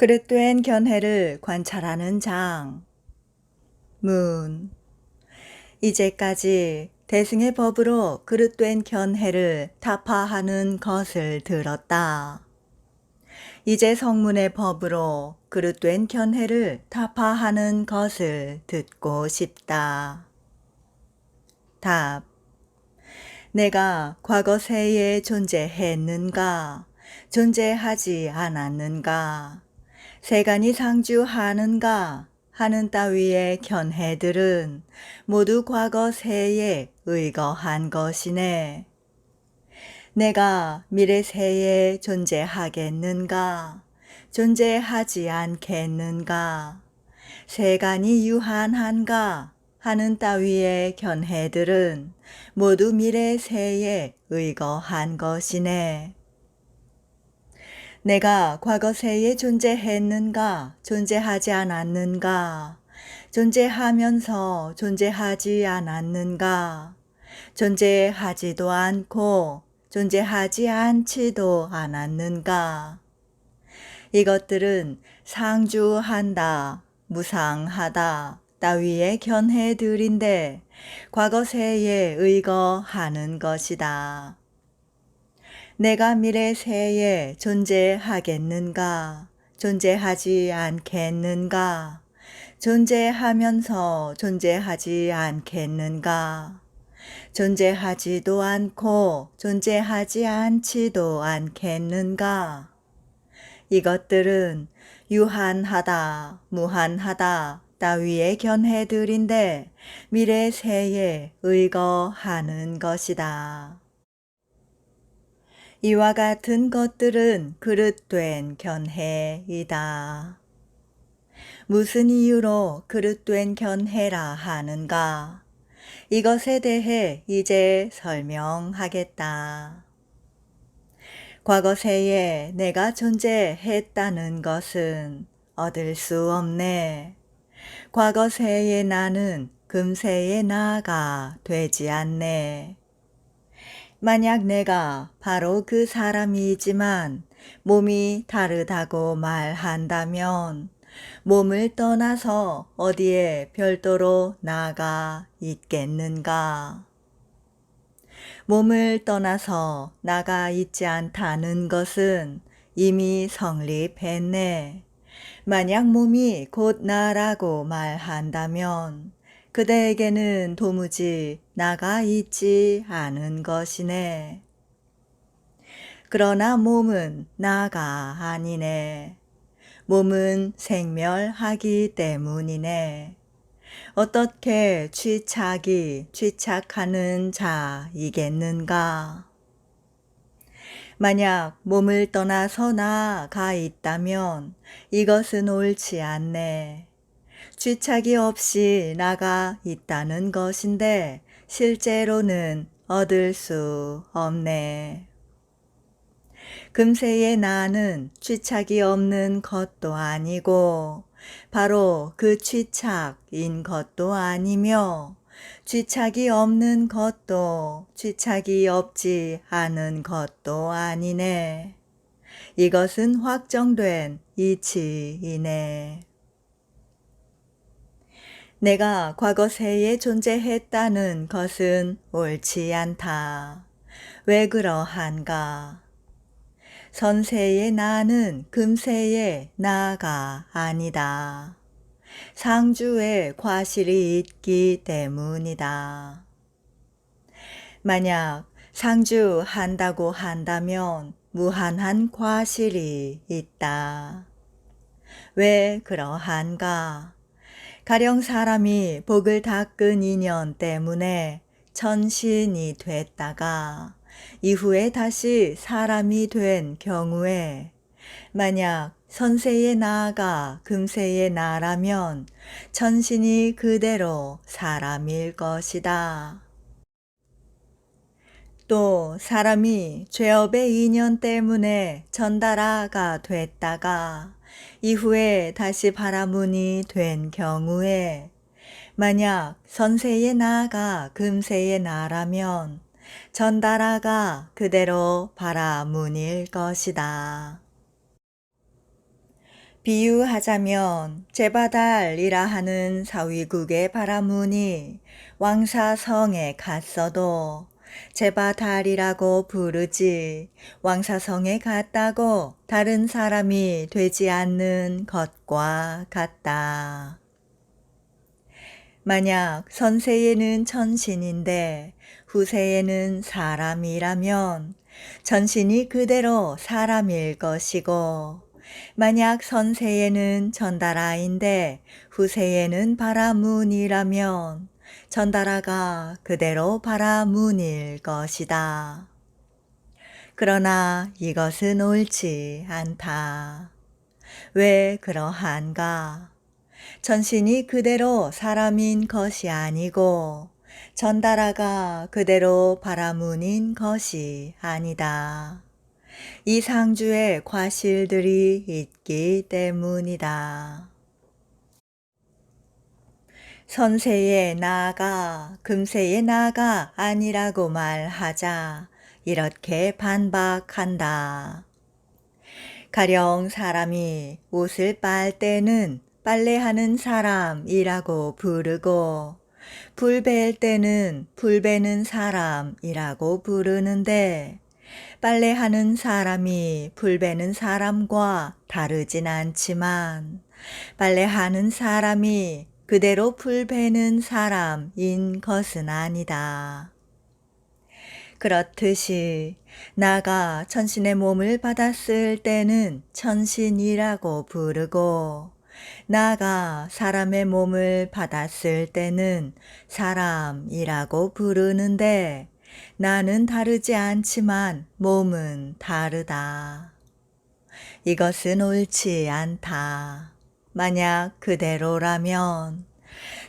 그릇된 견해를 관찰하는 장. 문. 이제까지 대승의 법으로 그릇된 견해를 타파하는 것을 들었다. 이제 성문의 법으로 그릇된 견해를 타파하는 것을 듣고 싶다. 답. 내가 과거 세에 존재했는가, 존재하지 않았는가, 세간이 상주하는가 하는 따위의 견해들은 모두 과거 세에 의거한 것이네. 내가 미래 세에 존재하겠는가, 존재하지 않겠는가, 세간이 유한한가 하는 따위의 견해들은 모두 미래 세에 의거한 것이네. 내가 과거 세에 존재했는가, 존재하지 않았는가, 존재하면서 존재하지 않았는가, 존재하지도 않고 존재하지 않지도 않았는가. 이것들은 상주한다, 무상하다 따위의 견해들인데 과거 세에 의거하는 것이다. 내가 미래 세에 존재하겠는가, 존재하지 않겠는가, 존재하면서 존재하지 않겠는가, 존재하지도 않고 존재하지 않지도 않겠는가. 이것들은 유한하다, 무한하다 따위의 견해들인데 미래 세에 의거하는 것이다. 이와 같은 것들은 그릇된 견해이다. 무슨 이유로 그릇된 견해라 하는가? 이것에 대해 이제 설명하겠다. 과거 세에 내가 존재했다는 것은 얻을 수 없네. 과거 세의 나는 금세의 나가 되지 않네. 만약 내가 바로 그 사람이지만 몸이 다르다고 말한다면 몸을 떠나서 어디에 별도로 나가 있겠는가? 몸을 떠나서 나가 있지 않다는 것은 이미 성립했네. 만약 몸이 곧 나라고 말한다면 그대에게는 도무지 나가 있지 않은 것이네. 그러나 몸은 나가 아니네. 몸은 생멸하기 때문이네. 어떻게 취착하는 자이겠는가? 만약 몸을 떠나서 나가 있다면 이것은 옳지 않네. 취착이 없이 나가 있다는 것인데 실제로는 얻을 수 없네. 금세의 나는 취착이 없는 것도 아니고 바로 그 취착인 것도 아니며 취착이 없는 것도 취착이 없지 않은 것도 아니네. 이것은 확정된 이치이네. 내가 과거 세에 존재했다는 것은 옳지 않다. 왜 그러한가? 선세의 나는 금세의 나가 아니다. 상주의 과실이 있기 때문이다. 만약 상주한다고 한다면 무한한 과실이 있다. 왜 그러한가? 가령 사람이 복을 닦은 인연 때문에 천신이 됐다가 이후에 다시 사람이 된 경우에 만약 선세의 나가 금세의 나라면 천신이 그대로 사람일 것이다. 또 사람이 죄업의 인연 때문에 전달아가 됐다가 이후에 다시 바라문이 된 경우에 만약 선세의 나가 금세의 나라면 전달아가 그대로 바라문일 것이다. 비유하자면 제바달이라 하는 사위국의 바라문이 왕사성에 갔어도 제바달이라고 부르지 왕사성에 갔다고 다른 사람이 되지 않는 것과 같다. 만약 선세에는 천신인데 후세에는 사람이라면 전신이 그대로 사람일 것이고, 만약 선세에는 전다라인데 후세에는 바라문이라면 전다라가 그대로 바라문일 것이다. 그러나 이것은 옳지 않다. 왜 그러한가? 전신이 그대로 사람인 것이 아니고 전다라가 그대로 바라문인 것이 아니다. 이 상주에 과실들이 있기 때문이다. 선세의 나가 금세의 나가 아니라고 말하자 이렇게 반박한다. 가령 사람이 옷을 빨 때는 빨래하는 사람이라고 부르고 불 뺄 때는 불 베는 사람이라고 부르는데 빨래하는 사람이 불 베는 사람과 다르진 않지만 빨래하는 사람이 그대로 불 베는 사람인 것은 아니다. 그렇듯이 나가 천신의 몸을 받았을 때는 천신이라고 부르고 나가 사람의 몸을 받았을 때는 사람이라고 부르는데 나는 다르지 않지만 몸은 다르다. 이것은 옳지 않다. 만약 그대로라면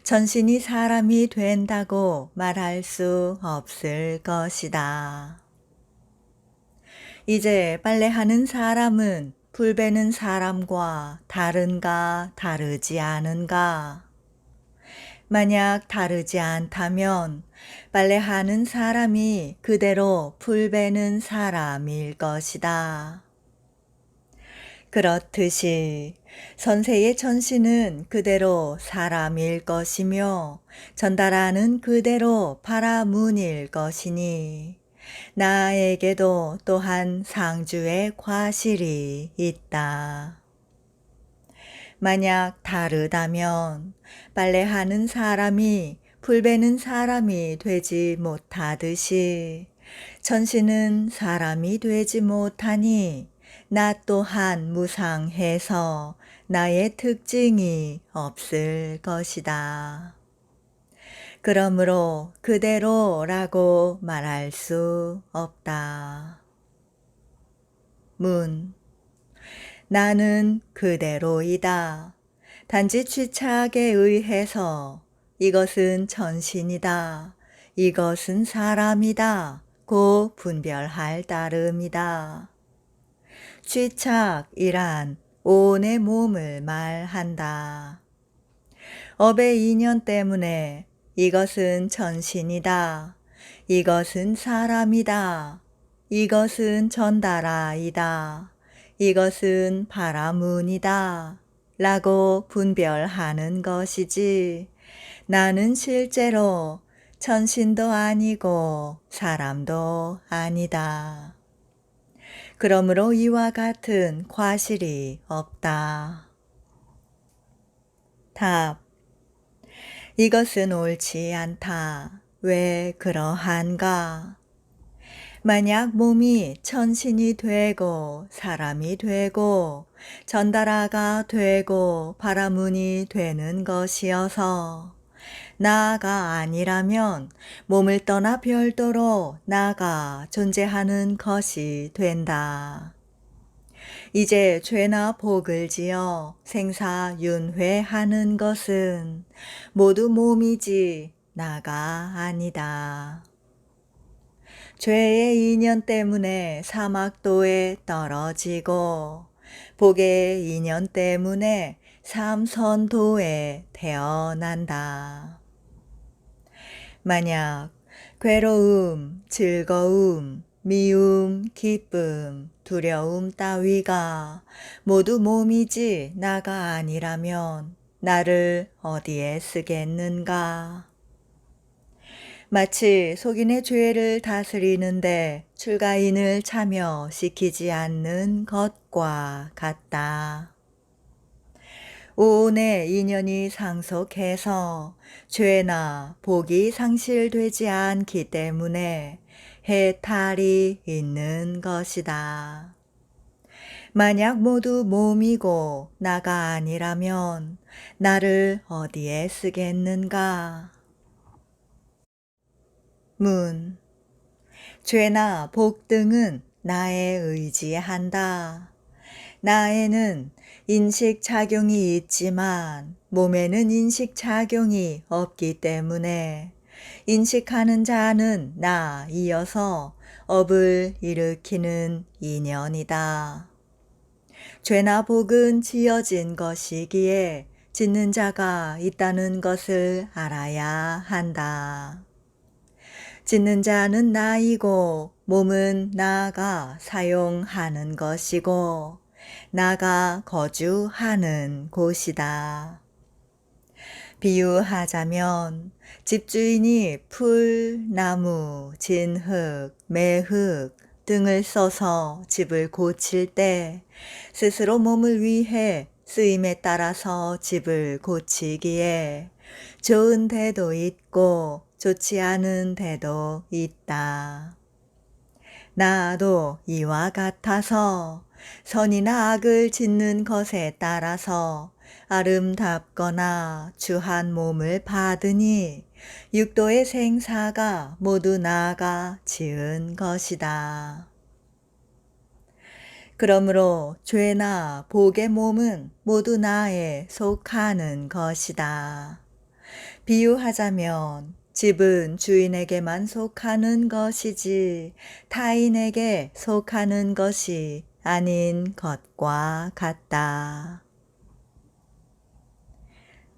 전신이 사람이 된다고 말할 수 없을 것이다. 이제 빨래하는 사람은 불 베는 사람과 다른가 다르지 않은가? 만약 다르지 않다면 빨래하는 사람이 그대로 불 베는 사람일 것이다. 그렇듯이 선세의 천신은 그대로 사람일 것이며 전다라는 그대로 바라문일 것이니 나에게도 또한 상주의 과실이 있다. 만약 다르다면 빨래하는 사람이 불 베는 사람이 되지 못하듯이 천신은 사람이 되지 못하니 나 또한 무상해서 나의 특징이 없을 것이다. 그러므로 그대로라고 말할 수 없다. 문. 나는 그대로이다. 단지 취착에 의해서 이것은 천신이다. 이것은 사람이다. 고 분별할 따름이다. 취착이란 온의 몸을 말한다. 업의 인연 때문에 이것은 천신이다. 이것은 사람이다. 이것은 전다라이다. 이것은 바라문이다. 라고 분별하는 것이지 나는 실제로 천신도 아니고 사람도 아니다. 그러므로 이와 같은 과실이 없다. 답. 이것은 옳지 않다. 왜 그러한가? 만약 몸이 천신이 되고 사람이 되고 전다라가 되고 바라문이 되는 것이어서 나가 아니라면 몸을 떠나 별도로 나가 존재하는 것이 된다. 이제 죄나 복을 지어 생사윤회하는 것은 모두 몸이지 나가 아니다. 죄의 인연 때문에 사막도에 떨어지고 복의 인연 때문에 삼선도에 태어난다. 만약 괴로움, 즐거움, 미움, 기쁨, 두려움 따위가 모두 몸이지 나가 아니라면 나를 어디에 쓰겠는가. 마치 속인의 죄를 다스리는데 출가인을 참여시키지 않는 것과 같다. 오온의 인연이 상속해서 죄나 복이 상실되지 않기 때문에 해탈이 있는 것이다. 만약 모두 몸이고 나가 아니라면 나를 어디에 쓰겠는가? 문. 죄나 복 등은 나에 의지한다. 나에는 인식작용이 있지만 몸에는 인식작용이 없기 때문에 인식하는 자는 나이어서 업을 일으키는 인연이다. 죄나 복은 지어진 것이기에 짓는 자가 있다는 것을 알아야 한다. 짓는 자는 나이고 몸은 나가 사용하는 것이고 나가 거주하는 곳이다. 비유하자면 집주인이 풀, 나무, 진흙, 매흙 등을 써서 집을 고칠 때 스스로 몸을 위해 쓰임에 따라서 집을 고치기에 좋은 데도 있고 좋지 않은 데도 있다. 나도 이와 같아서 선이나 악을 짓는 것에 따라서 아름답거나 추한 몸을 받으니 육도의 생사가 모두 나가 지은 것이다. 그러므로 죄나 복의 몸은 모두 나에 속하는 것이다. 비유하자면 집은 주인에게만 속하는 것이지 타인에게 속하는 것이 아닌 것과 같다.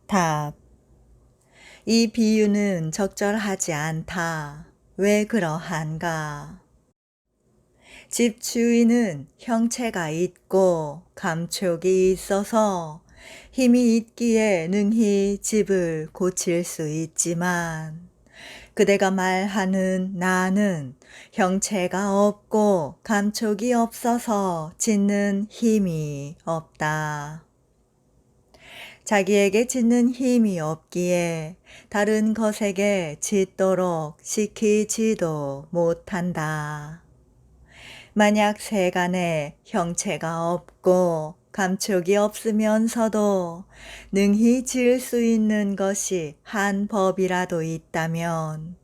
답. 이 비유는 적절하지 않다. 왜 그러한가? 집 주인은 형체가 있고 감촉이 있어서 힘이 있기에 능히 집을 고칠 수 있지만 그대가 말하는 나는 형체가 없고 감촉이 없어서 짓는 힘이 없다. 자기에게 짓는 힘이 없기에 다른 것에게 짓도록 시키지도 못한다. 만약 세간에 형체가 없고 감촉이 없으면서도 능히 지을 수 있는 것이 한 법이라도 있다면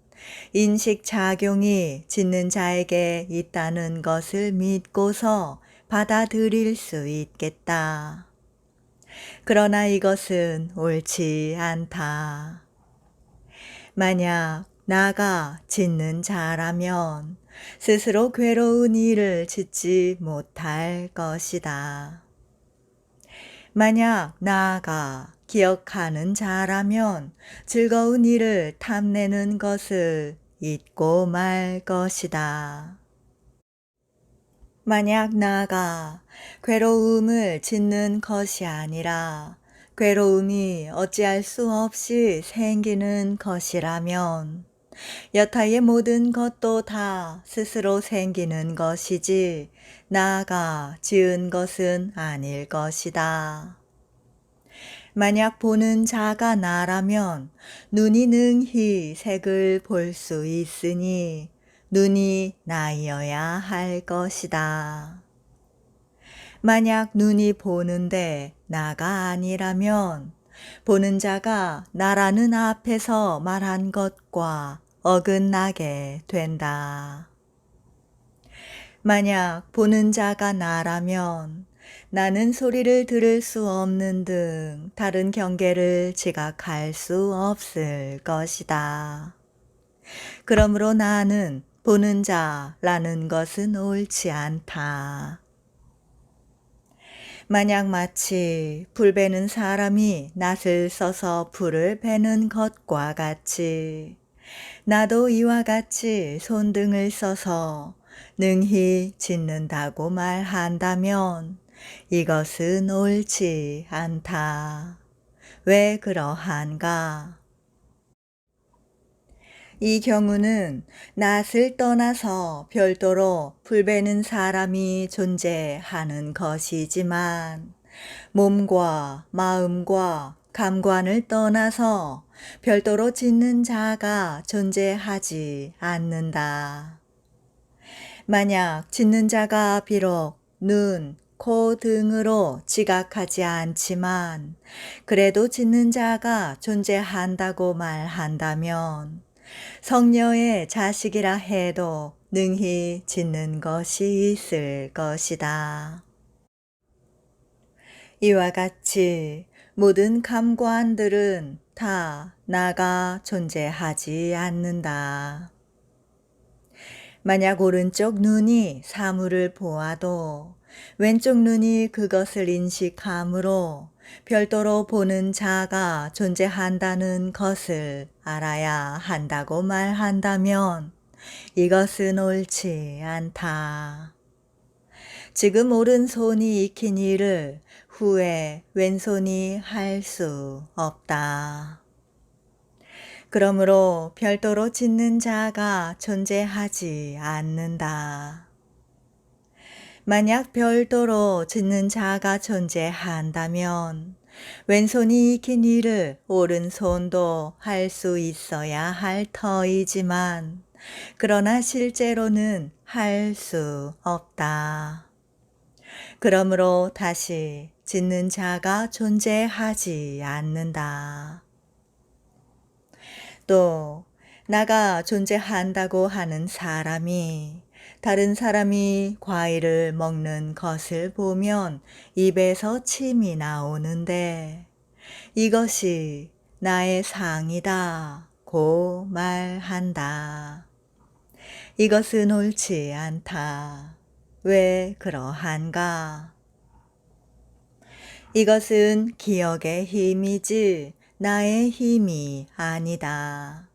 인식작용이 짓는 자에게 있다는 것을 믿고서 받아들일 수 있겠다. 그러나 이것은 옳지 않다. 만약 나가 짓는 자라면 스스로 괴로운 일을 짓지 못할 것이다. 만약 나가 기억하는 자라면 즐거운 일을 탐내는 것을 잊고 말 것이다. 만약 나가 괴로움을 짓는 것이 아니라 괴로움이 어찌할 수 없이 생기는 것이라면 여타의 모든 것도 다 스스로 생기는 것이지 나가 지은 것은 아닐 것이다. 만약 보는 자가 나라면 눈이 능히 색을 볼 수 있으니 눈이 나이어야 할 것이다. 만약 눈이 보는데 나가 아니라면 보는 자가 나라는 앞에서 말한 것과 어긋나게 된다. 만약 보는 자가 나라면 나는 소리를 들을 수 없는 등 다른 경계를 지각할 수 없을 것이다. 그러므로 나는 보는 자라는 것은 옳지 않다. 만약 마치 불 베는 사람이 낫을 써서 불을 베는 것과 같이 나도 이와 같이 손등을 써서 능히 짓는다고 말한다면 이것은 옳지 않다. 왜 그러한가? 이 경우는 낯을 떠나서 별도로 불배는 사람이 존재하는 것이지만 몸과 마음과 감관을 떠나서 별도로 짓는 자가 존재하지 않는다. 만약 짓는 자가 비록 눈, 코 등으로 지각하지 않지만 그래도 짓는 자가 존재한다고 말한다면 성녀의 자식이라 해도 능히 짓는 것이 있을 것이다. 이와 같이 모든 감관들은 다 나가 존재하지 않는다. 만약 오른쪽 눈이 사물을 보아도 왼쪽 눈이 그것을 인식하므로 별도로 보는 자가 존재한다는 것을 알아야 한다고 말한다면 이것은 옳지 않다. 지금 오른손이 익힌 일을 후에 왼손이 할 수 없다. 그러므로 별도로 짓는 자가 존재하지 않는다. 만약 별도로 짓는 자가 존재한다면 왼손이 익힌 일을 오른손도 할 수 있어야 할 터이지만 그러나 실제로는 할 수 없다. 그러므로 다시 짓는 자가 존재하지 않는다. 또 나가 존재한다고 하는 사람이 다른 사람이 과일을 먹는 것을 보면 입에서 침이 나오는데 이것이 나의 상이다 고 말한다. 이것은 옳지 않다. 왜 그러한가? 이것은 기억의 힘이지 나의 힘이 아니다.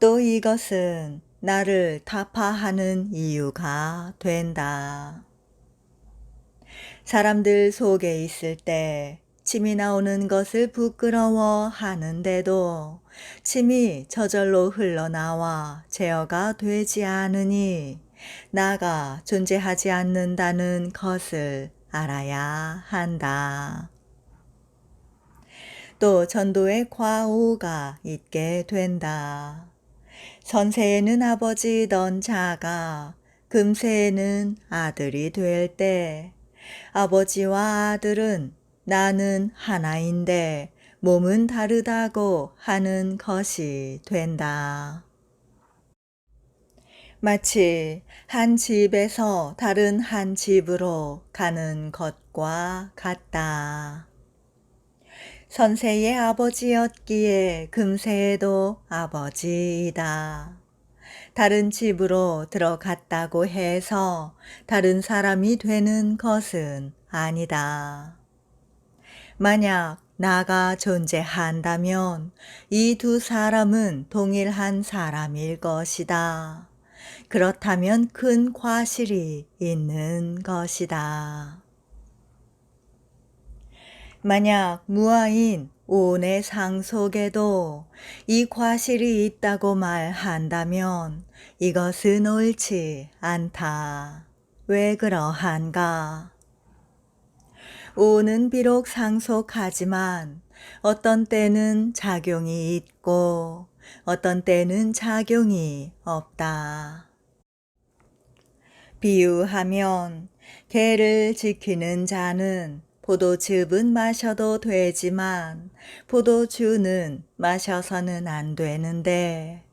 또 이것은 나를 타파하는 이유가 된다. 사람들 속에 있을 때 침이 나오는 것을 부끄러워 하는데도 침이 저절로 흘러나와 제어가 되지 않으니 나가 존재하지 않는다는 것을 알아야 한다. 또 전도의 과오가 있게 된다. 선세에는 아버지던 자가 금세에는 아들이 될 때 아버지와 아들은 나는 하나인데 몸은 다르다고 하는 것이 된다. 마치 한 집에서 다른 한 집으로 가는 것과 같다. 선세의 아버지였기에 금세에도 아버지이다. 다른 집으로 들어갔다고 해서 다른 사람이 되는 것은 아니다. 만약 나가 존재한다면 이 두 사람은 동일한 사람일 것이다. 그렇다면 큰 과실이 있는 것이다. 만약 무아인 오온의 상속에도 이 과실이 있다고 말한다면 이것은 옳지 않다. 왜 그러한가? 오온은 비록 상속하지만 어떤 때는 작용이 있고 어떤 때는 작용이 없다. 비유하면 개를 지키는 자는 포도즙은 마셔도 되지만 포도주는 마셔서는 안 되는데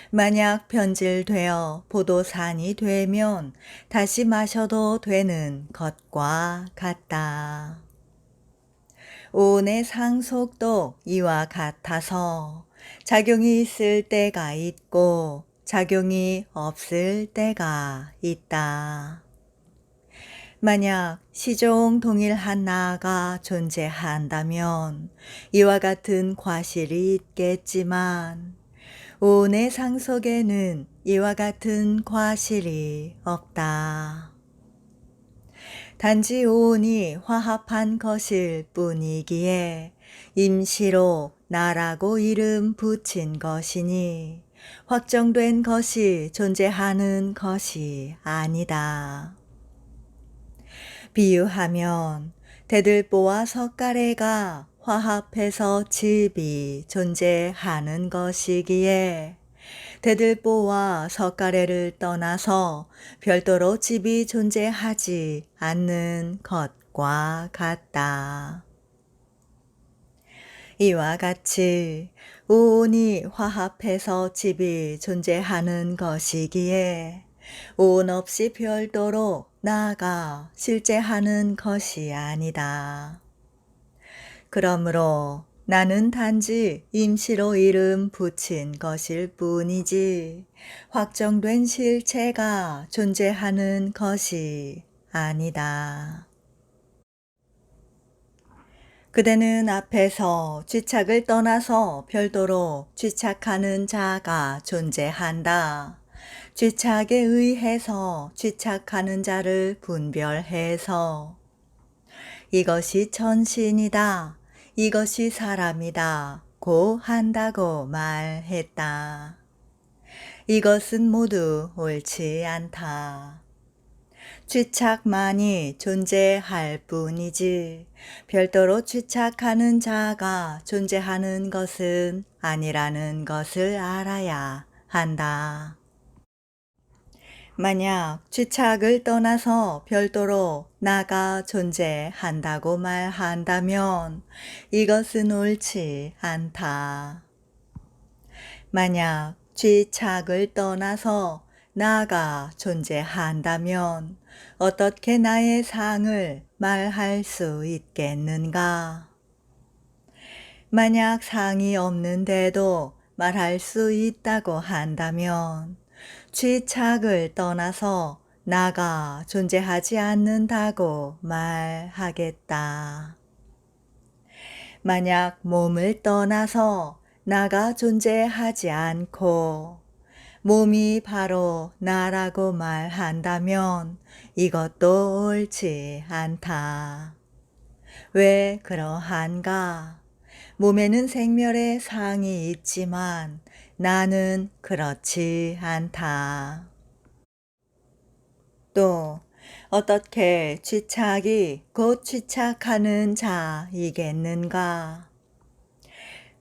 만약 변질되어 포도산이 되면 다시 마셔도 되는 것과 같다. 오온의 상속도 이와 같아서 작용이 있을 때가 있고 작용이 없을 때가 있다. 만약 시종 동일한 나가 존재한다면 이와 같은 과실이 있겠지만 오온의 상속에는 이와 같은 과실이 없다. 단지 오온이 화합한 것일 뿐이기에 임시로 나라고 이름 붙인 것이니 확정된 것이 존재하는 것이 아니다. 비유하면 대들보와 석가래가 화합해서 집이 존재하는 것이기에 대들보와 석가래를 떠나서 별도로 집이 존재하지 않는 것과 같다. 이와 같이 오온이 화합해서 집이 존재하는 것이기에 오온 없이 별도로 나아가 실제하는 것이 아니다. 그러므로 나는 단지 임시로 이름 붙인 것일 뿐이지 확정된 실체가 존재하는 것이 아니다. 그대는 앞에서 쥐착을 떠나서 별도로 쥐착하는 자가 존재한다. 쥐착에 의해서 쥐착하는 자를 분별해서 이것이 천신이다, 이것이 사람이다 고 한다고 말했다. 이것은 모두 옳지 않다. 쥐착만이 존재할 뿐이지 별도로 쥐착하는 자가 존재하는 것은 아니라는 것을 알아야 한다. 만약 쥐착을 떠나서 별도로 나가 존재한다고 말한다면 이것은 옳지 않다. 만약 쥐착을 떠나서 나가 존재한다면 어떻게 나의 상을 말할 수 있겠는가? 만약 상이 없는데도 말할 수 있다고 한다면 쥐착을 떠나서 나가 존재하지 않는다고 말하겠다. 만약 몸을 떠나서 나가 존재하지 않고 몸이 바로 나라고 말한다면 이것도 옳지 않다. 왜 그러한가? 몸에는 생멸의 상이 있지만 나는 그렇지 않다. 또 어떻게 쥐착이 곧 쥐착하는 자이겠는가?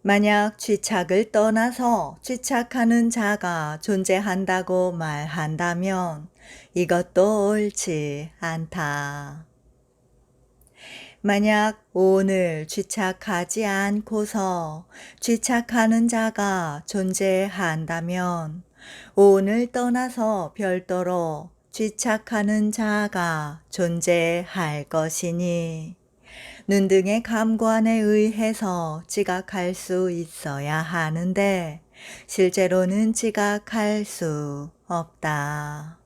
만약 쥐착을 떠나서 쥐착하는 자가 존재한다고 말한다면 이것도 옳지 않다. 만약 오온을 쥐착하지 않고서 쥐착하는 자가 존재한다면 오온을 떠나서 별도로 쥐착하는 자가 존재할 것이니 눈 등의 감관에 의해서 지각할 수 있어야 하는데 실제로는 지각할 수 없다.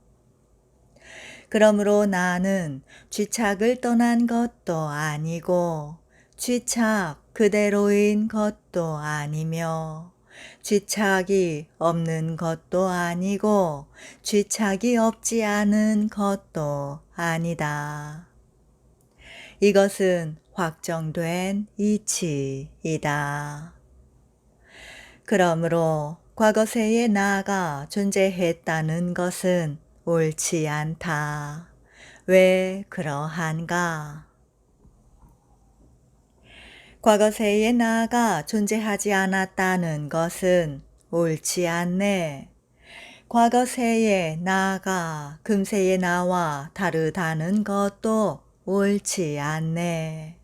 그러므로 나는 쥐착을 떠난 것도 아니고 쥐착 그대로인 것도 아니며 쥐착이 없는 것도 아니고 쥐착이 없지 않은 것도 아니다. 이것은 확정된 이치이다. 그러므로 과거세에 나가 존재했다는 것은 옳지 않다. 왜 그러한가? 과거세에 나가 존재하지 않았다는 것은 옳지 않네. 과거세에 나가 금세에 나와 다르다는 것도 옳지 않네.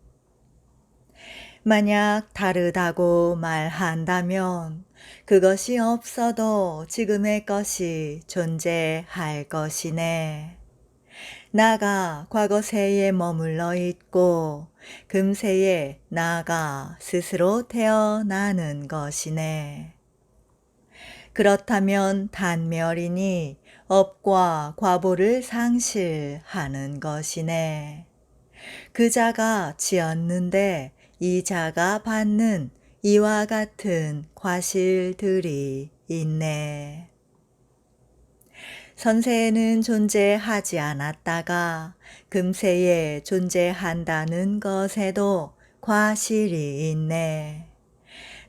만약 다르다고 말한다면 그것이 없어도 지금의 것이 존재할 것이네. 나가 과거세에 머물러 있고 금세에 나가 스스로 태어나는 것이네. 그렇다면 단멸이니 업과 과보를 상실하는 것이네. 그 자가 지었는데 이 자가 받는 이와 같은 과실들이 있네. 선세에는 존재하지 않았다가 금세에 존재한다는 것에도 과실이 있네.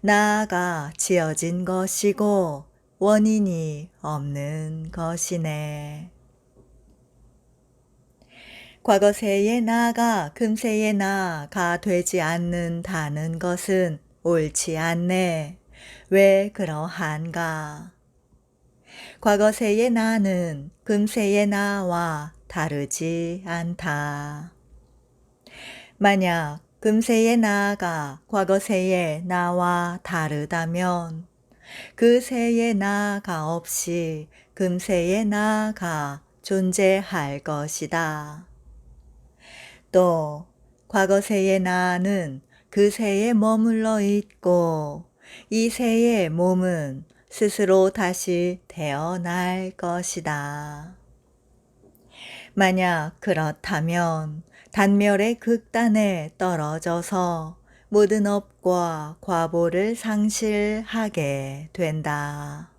나아가 지어진 것이고 원인이 없는 것이네. 과거세의 나가 금세의 나가 되지 않는다는 것은 옳지 않네. 왜 그러한가? 과거세의 나는 금세의 나와 다르지 않다. 만약 금세의 나가 과거세의 나와 다르다면 그 세의 나가 없이 금세의 나가 존재할 것이다. 또 과거세의 나는 그 세에 머물러 있고 이 세의 몸은 스스로 다시 태어날 것이다. 만약 그렇다면 단멸의 극단에 떨어져서 모든 업과 과보를 상실하게 된다.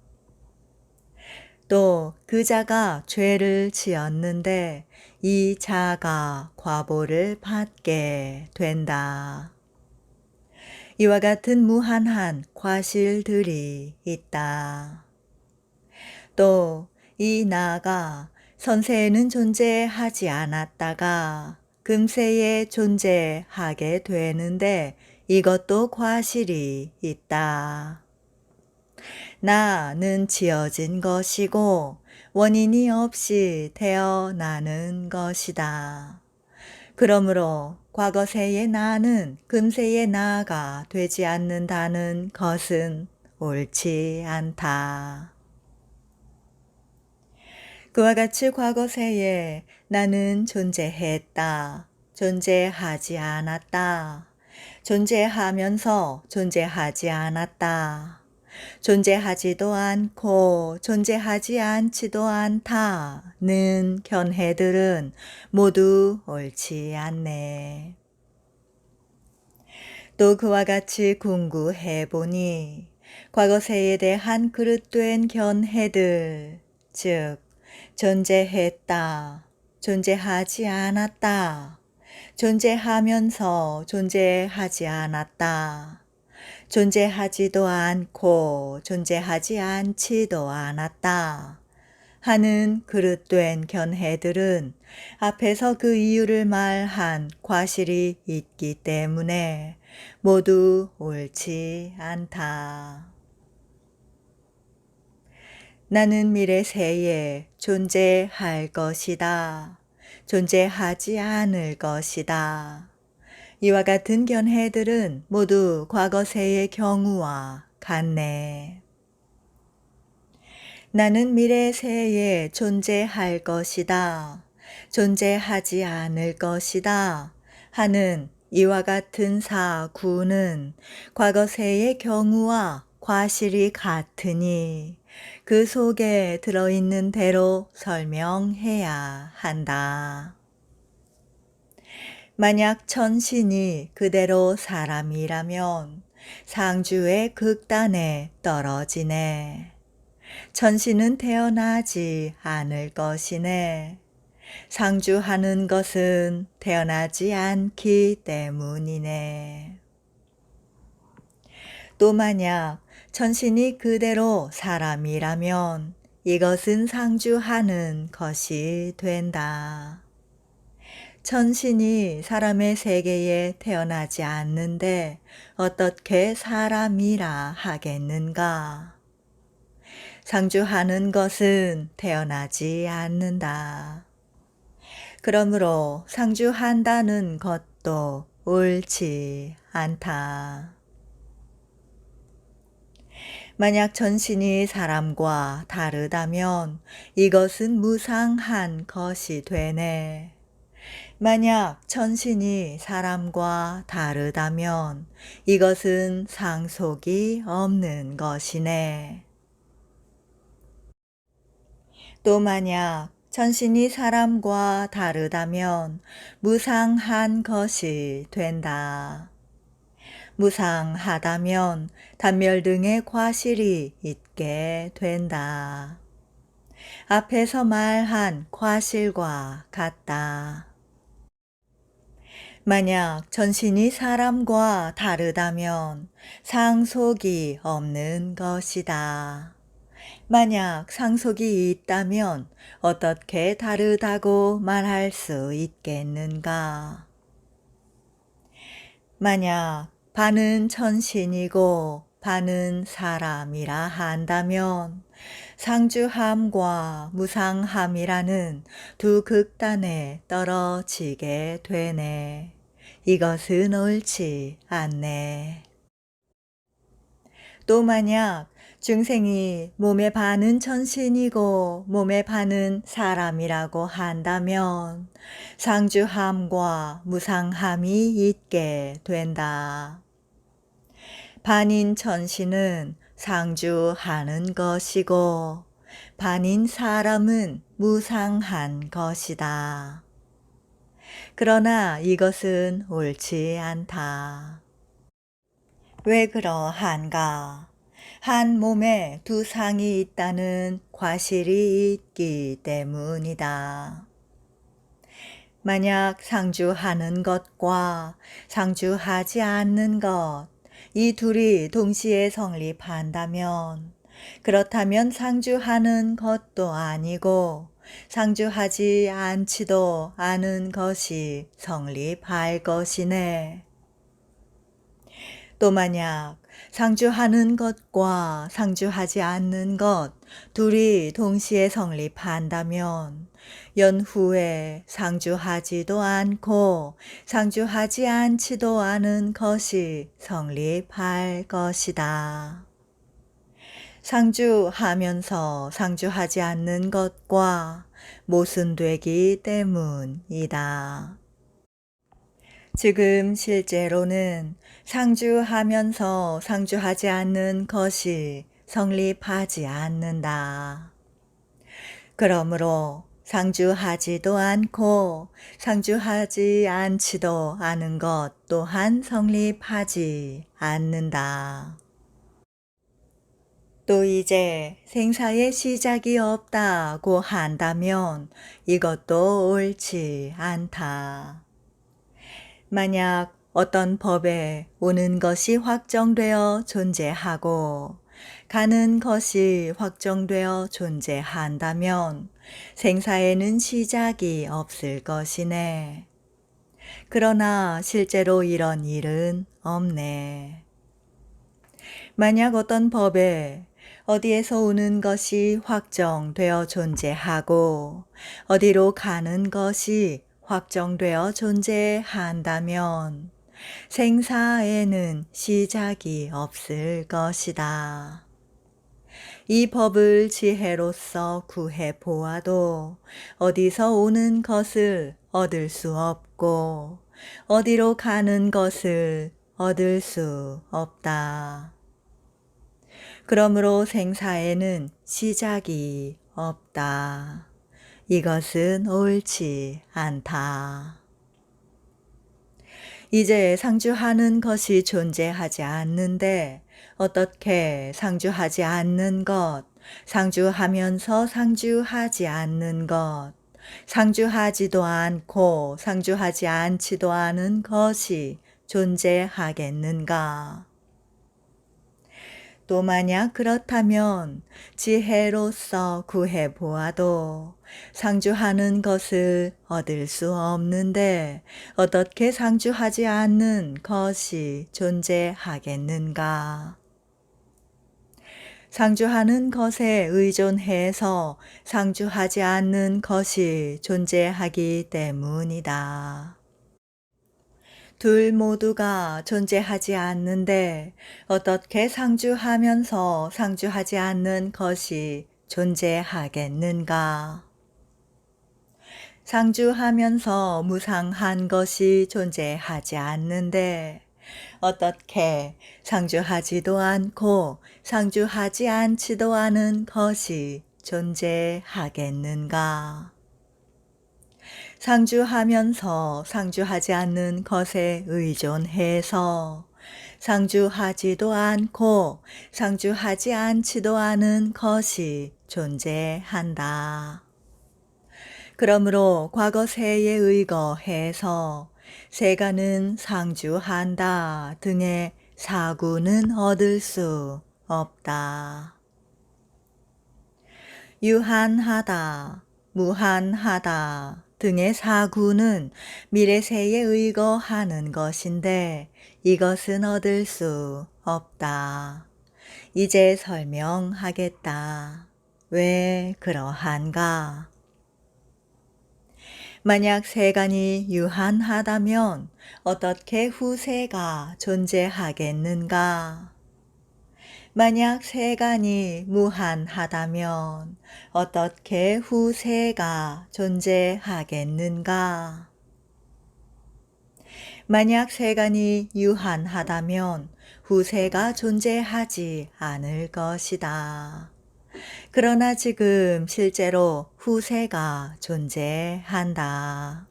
또 그 자가 죄를 지었는데 이 자가 과보를 받게 된다. 이와 같은 무한한 과실들이 있다. 또 이 나가 선세에는 존재하지 않았다가 금세에 존재하게 되는데 이것도 과실이 있다. 나는 지어진 것이고 원인이 없이 태어나는 것이다. 그러므로 과거세의 나는 금세의 나가 되지 않는다는 것은 옳지 않다. 그와 같이 과거세에 나는 존재했다, 존재하지 않았다, 존재하면서 존재하지 않았다, 존재하지도 않고 존재하지 않지도 않다는 견해들은 모두 옳지 않네. 또 그와 같이 궁구해보니 과거세에 대한 그릇된 견해들, 즉 존재했다, 존재하지 않았다, 존재하면서 존재하지 않았다, 존재하지도 않고 존재하지 않지도 않았다 하는 그릇된 견해들은 앞에서 그 이유를 말한 과실이 있기 때문에 모두 옳지 않다. 나는 미래 세에 존재할 것이다. 존재하지 않을 것이다. 이와 같은 견해들은 모두 과거세의 경우와 같네. 나는 미래 세에 존재할 것이다. 존재하지 않을 것이다. 하는 이와 같은 사구는 과거세의 경우와 과실이 같으니 그 속에 들어있는 대로 설명해야 한다. 만약 천신이 그대로 사람이라면 상주의 극단에 떨어지네. 천신은 태어나지 않을 것이네. 상주하는 것은 태어나지 않기 때문이네. 또 만약 천신이 그대로 사람이라면 이것은 상주하는 것이 된다. 천신이 사람의 세계에 태어나지 않는데 어떻게 사람이라 하겠는가? 상주하는 것은 태어나지 않는다. 그러므로 상주한다는 것도 옳지 않다. 만약 천신이 사람과 다르다면 이것은 무상한 것이 되네. 만약 천신이 사람과 다르다면 이것은 상속이 없는 것이네. 또 만약 천신이 사람과 다르다면 무상한 것이 된다. 무상하다면 단멸 등의 과실이 있게 된다. 앞에서 말한 과실과 같다. 만약 전신이 사람과 다르다면 상속이 없는 것이다. 만약 상속이 있다면 어떻게 다르다고 말할 수 있겠는가? 만약 반은 천신이고 반은 사람이라 한다면 상주함과 무상함이라는 두 극단에 떨어지게 되네. 이것은 옳지 않네. 또 만약 중생이 몸의 반은 천신이고 몸의 반은 사람이라고 한다면 상주함과 무상함이 있게 된다. 반인 천신은 상주하는 것이고 반인 사람은 무상한 것이다. 그러나 이것은 옳지 않다. 왜 그러한가? 한 몸에 두 상이 있다는 과실이 있기 때문이다. 만약 상주하는 것과 상주하지 않는 것, 이 둘이 동시에 성립한다면, 그렇다면 상주하는 것도 아니고 상주하지 않지도 않은 것이 성립할 것이네. 또 만약 상주하는 것과 상주하지 않는 것 둘이 동시에 성립한다면 연후에 상주하지도 않고 상주하지 않지도 않은 것이 성립할 것이다. 상주하면서 상주하지 않는 것과 모순되기 때문이다. 지금 실제로는 상주하면서 상주하지 않는 것이 성립하지 않는다. 그러므로 상주하지도 않고 상주하지 않지도 않은 것 또한 성립하지 않는다. 또 이제 생사의 시작이 없다고 한다면 이것도 옳지 않다. 만약 어떤 법에 오는 것이 확정되어 존재하고 가는 것이 확정되어 존재한다면 생사에는 시작이 없을 것이네. 그러나 실제로 이런 일은 없네. 만약 어떤 법에 어디에서 오는 것이 확정되어 존재하고 어디로 가는 것이 확정되어 존재한다면 생사에는 시작이 없을 것이다. 이 법을 지혜로서 구해 보아도 어디서 오는 것을 얻을 수 없고 어디로 가는 것을 얻을 수 없다. 그러므로 생사에는 시작이 없다. 이것은 옳지 않다. 이제 상주하는 것이 존재하지 않는데 어떻게 상주하지 않는 것, 상주하면서 상주하지 않는 것, 상주하지도 않고 상주하지 않지도 않은 것이 존재하겠는가? 또 만약 그렇다면 지혜로서 구해 보아도 상주하는 것을 얻을 수 없는데 어떻게 상주하지 않는 것이 존재하겠는가? 상주하는 것에 의존해서 상주하지 않는 것이 존재하기 때문이다. 둘 모두가 존재하지 않는데 어떻게 상주하면서 상주하지 않는 것이 존재하겠는가? 상주하면서 무상한 것이 존재하지 않는데 어떻게 상주하지도 않고 상주하지 않지도 않은 것이 존재하겠는가? 상주하면서 상주하지 않는 것에 의존해서 상주하지도 않고 상주하지 않지도 않은 것이 존재한다. 그러므로 과거세에 의거해서 세간은 상주한다 등의 사구는 얻을 수 없다. 유한하다, 무한하다 등의 사구는 미래세에 의거하는 것인데 이것은 얻을 수 없다. 이제 설명하겠다. 왜 그러한가? 만약 세간이 유한하다면 어떻게 후세가 존재하겠는가? 만약 세간이 무한하다면 어떻게 후세가 존재하겠는가? 만약 세간이 유한하다면 후세가 존재하지 않을 것이다. 그러나 지금 실제로 후세가 존재한다.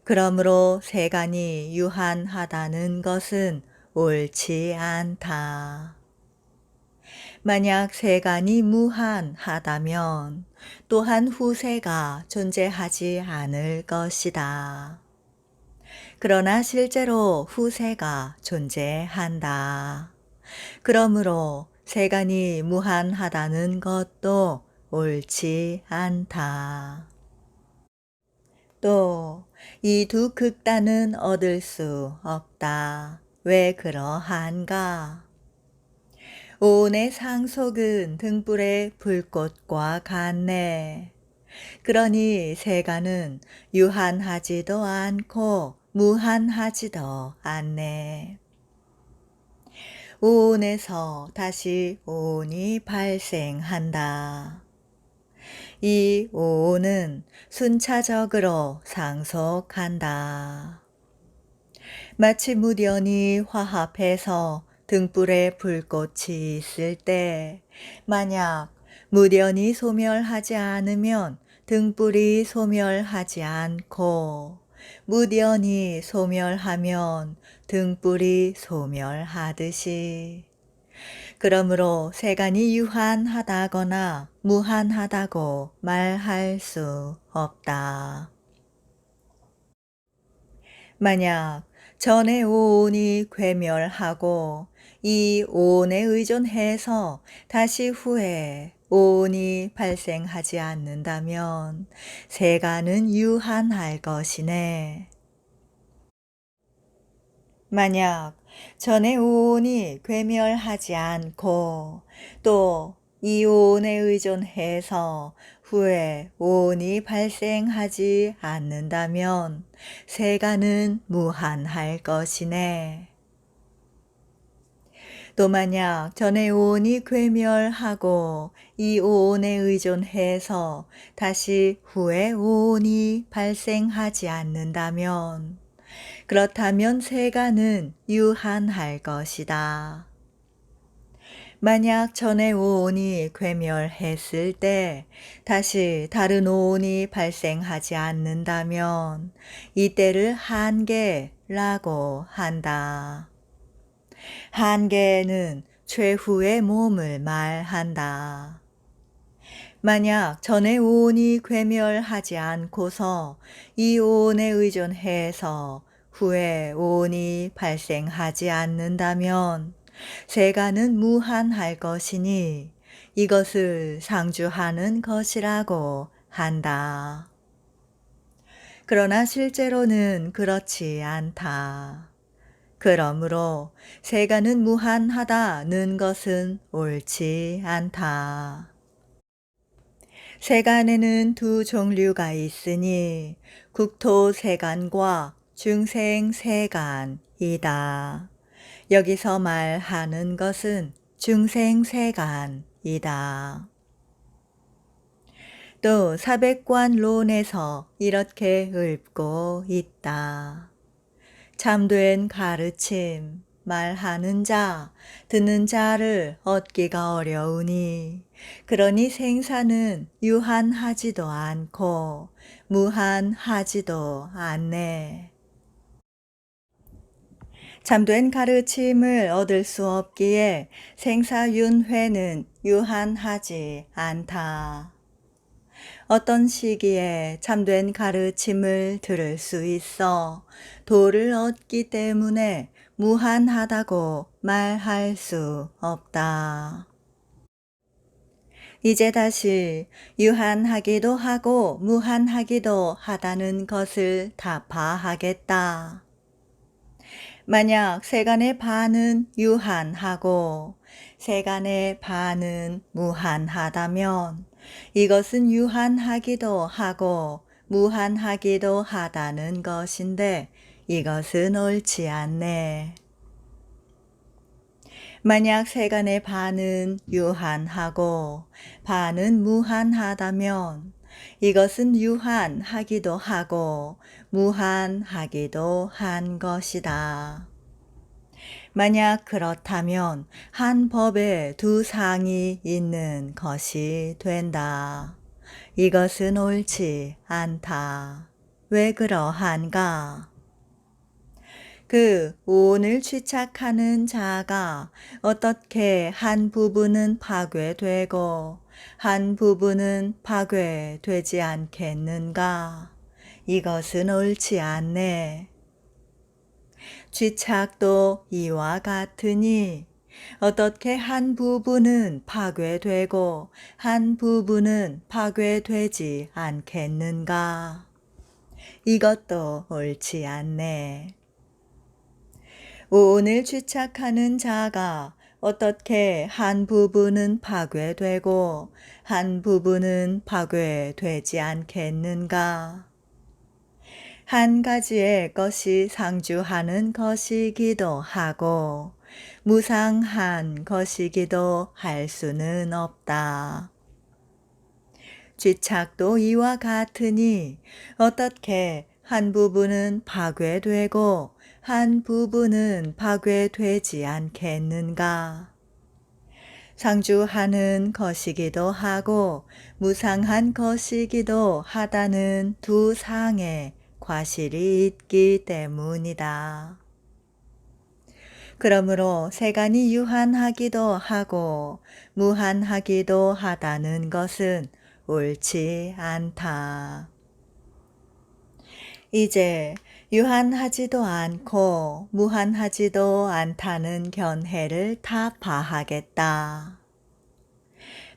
그러므로 세간이 유한하다는 것은 옳지 않다. 만약 세간이 무한하다면 또한 후세가 존재하지 않을 것이다. 그러나 실제로 후세가 존재한다. 그러므로 세간이 무한하다는 것도 옳지 않다. 또 이 두 극단은 얻을 수 없다. 왜 그러한가? 오온의 상속은 등불의 불꽃과 같네. 그러니 세간은 유한하지도 않고 무한하지도 않네. 오온에서 다시 오온이 발생한다. 이 오온은 순차적으로 상속한다. 마치 무련히 화합해서 등불에 불꽃이 있을 때 만약 무련히 소멸하지 않으면 등불이 소멸하지 않고 무련히 소멸하면 등불이 소멸하듯이 그러므로 세간이 유한하다거나 무한하다고 말할 수 없다. 만약 전의 오온이 괴멸하고 이 오온에 의존해서 다시 후에 오온이 발생하지 않는다면 세간은 유한할 것이네. 만약 전의 오온이 괴멸하지 않고 또 이 오온에 의존해서 후에 오온이 발생하지 않는다면 세간은 무한할 것이네. 또 만약 전의 오온이 괴멸하고 이 오온에 의존해서 다시 후에 오온이 발생하지 않는다면 그렇다면 세간은 유한할 것이다. 만약 전의 오온이 괴멸했을 때 다시 다른 오온이 발생하지 않는다면 이때를 한계라고 한다. 한계는 최후의 몸을 말한다. 만약 전의 오온이 괴멸하지 않고서 이 오온에 의존해서 후에 오온이 발생하지 않는다면 세간은 무한할 것이니 이것을 상주하는 것이라고 한다. 그러나 실제로는 그렇지 않다. 그러므로 세간은 무한하다는 것은 옳지 않다. 세간에는 두 종류가 있으니 국토세간과 중생세간이다. 여기서 말하는 것은 중생세간이다. 또 사백관론에서 이렇게 읊고 있다. 참된 가르침, 말하는 자, 듣는 자를 얻기가 어려우니 그러니 생사는 유한하지도 않고 무한하지도 않네. 참된 가르침을 얻을 수 없기에 생사윤회는 유한하지 않다. 어떤 시기에 참된 가르침을 들을 수 있어 도를 얻기 때문에 무한하다고 말할 수 없다. 이제 다시 유한하기도 하고 무한하기도 하다는 것을 답하하겠다. 만약 세간의 반은 유한하고 세간의 반은 무한하다면 이것은 유한하기도 하고 무한하기도 하다는 것인데 이것은 옳지 않네. 만약 세간의 반은 유한하고 반은 무한하다면 이것은 유한하기도 하고 무한하기도 한 것이다. 만약 그렇다면 한 법에 두 상이 있는 것이 된다. 이것은 옳지 않다. 왜 그러한가? 그 오온을 취착하는 자가 어떻게 한 부분은 파괴되고 한 부분은 파괴되지 않겠는가? 이것은 옳지 않네. 취착도 이와 같으니 어떻게 한 부분은 파괴되고 한 부분은 파괴되지 않겠는가? 이것도 옳지 않네. 오온을 취착하는 자가 어떻게 한 부분은 파괴되고 한 부분은 파괴되지 않겠는가? 한 가지의 것이 상주하는 것이기도 하고 무상한 것이기도 할 수는 없다. 취착도 이와 같으니 어떻게 한 부분은 파괴되고 한 부분은 파괴되지 않겠는가? 상주하는 것이기도 하고 무상한 것이기도 하다는 두 상의 과실이 있기 때문이다. 그러므로 세간이 유한하기도 하고 무한하기도 하다는 것은 옳지 않다. 이제 유한하지도 않고 무한하지도 않다는 견해를 타파하겠다.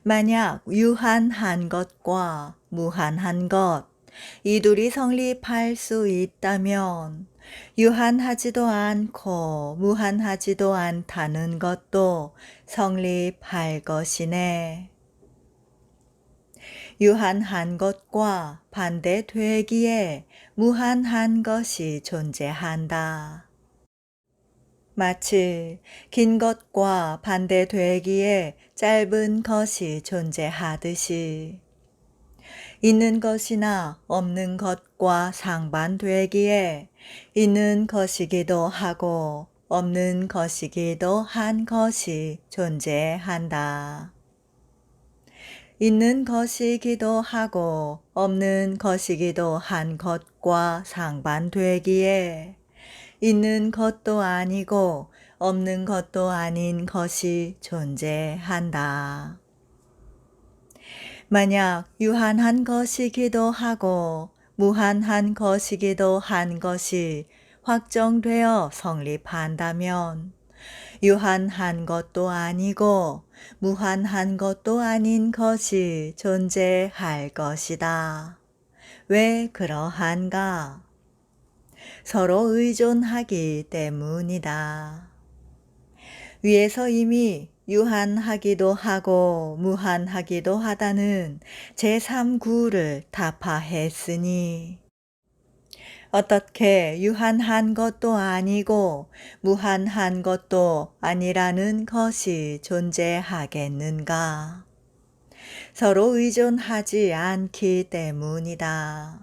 만약 유한한 것과 무한한 것, 이 둘이 성립할 수 있다면 유한하지도 않고 무한하지도 않다는 것도 성립할 것이네. 유한한 것과 반대되기에 무한한 것이 존재한다. 마치 긴 것과 반대되기에 짧은 것이 존재하듯이 있는 것이나 없는 것과 상반되기에 있는 것이기도 하고 없는 것이기도 한 것이 존재한다. 있는 것이기도 하고 없는 것이기도 한 것과 상반되기에 있는 것도 아니고 없는 것도 아닌 것이 존재한다. 만약 유한한 것이기도 하고 무한한 것이기도 한 것이 확정되어 성립한다면 유한한 것도 아니고 무한한 것도 아닌 것이 존재할 것이다. 왜 그러한가? 서로 의존하기 때문이다. 위에서 이미 유한하기도 하고 무한하기도 하다는 제3구를 타파했으니 어떻게 유한한 것도 아니고 무한한 것도 아니라는 것이 존재하겠는가? 서로 의존하지 않기 때문이다.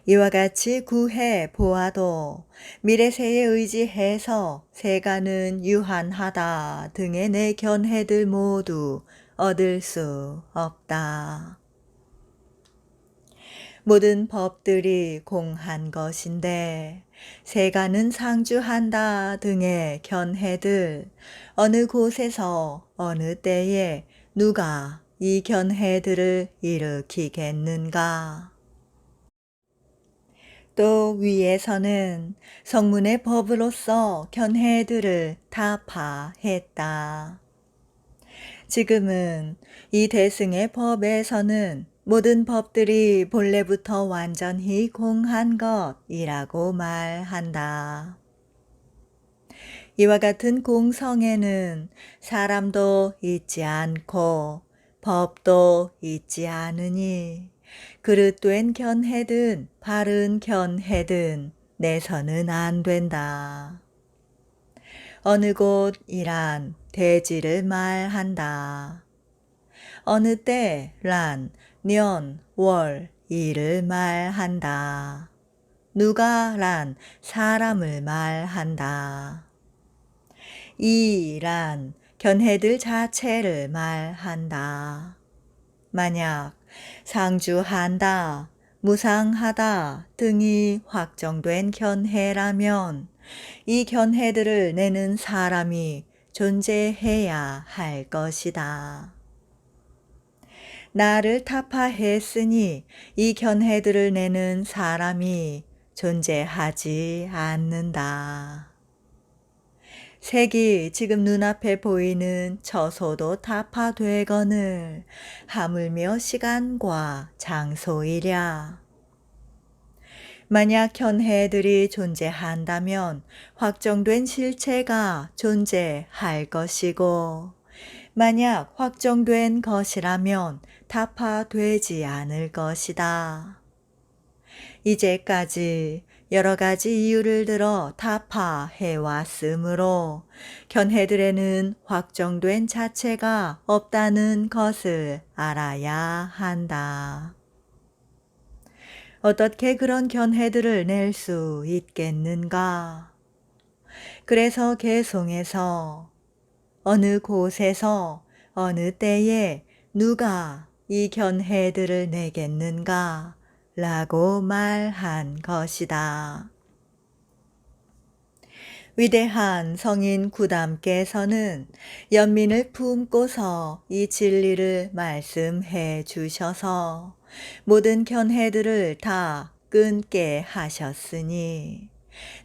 이와 같이 구해 보아도 미래세에 의지해서 세간은 유한하다 등의 내 견해들 모두 얻을 수 없다. 모든 법들이 공한 것인데 새가는 상주한다 등의 견해들, 어느 곳에서 어느 때에 누가 이 견해들을 일으키겠는가? 또 위에서는 성문의 법으로서 견해들을 타파했다. 지금은 이 대승의 법에서는 모든 법들이 본래부터 완전히 공한 것이라고 말한다. 이와 같은 공성에는 사람도 있지 않고 법도 있지 않으니 그릇된 견해든 바른 견해든 내서는 안 된다. 어느 곳이란 대지를 말한다. 어느 때란 년, 월, 일을 말한다. 누가란 사람을 말한다. 이란 견해들 자체를 말한다. 만약 상주한다, 무상하다 등이 확정된 견해라면 이 견해들을 내는 사람이 존재해야 할 것이다. 나를 타파했으니 이 견해들을 내는 사람이 존재하지 않는다. 색이 지금 눈앞에 보이는 처소도 타파되거늘 하물며 시간과 장소이랴. 만약 견해들이 존재한다면 확정된 실체가 존재할 것이고 만약 확정된 것이라면 타파되지 않을 것이다. 이제까지 여러 가지 이유를 들어 타파해 왔으므로 견해들에는 확정된 자체가 없다는 것을 알아야 한다. 어떻게 그런 견해들을 낼 수 있겠는가? 그래서 개송에서 어느 곳에서 어느 때에 누가 이 견해들을 내겠는가? 라고 말한 것이다. 위대한 성인 구담께서는 연민을 품고서 이 진리를 말씀해 주셔서 모든 견해들을 다 끊게 하셨으니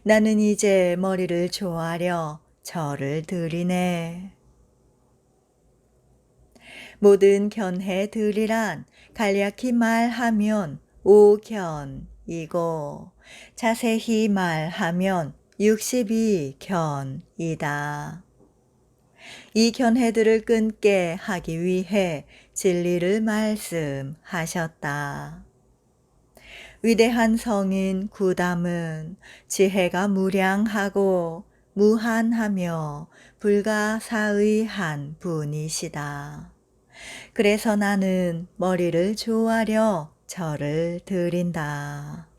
나는 이제 머리를 조아려 절을 드리네. 모든 견해들이란 간략히 말하면 오견이고 자세히 말하면 62견이다. 이 견해들을 끊게 하기 위해 진리를 말씀하셨다. 위대한 성인 구담은 지혜가 무량하고 무한하며 불가사의한 분이시다. 그래서 나는 머리를 조아려 절을 드린다.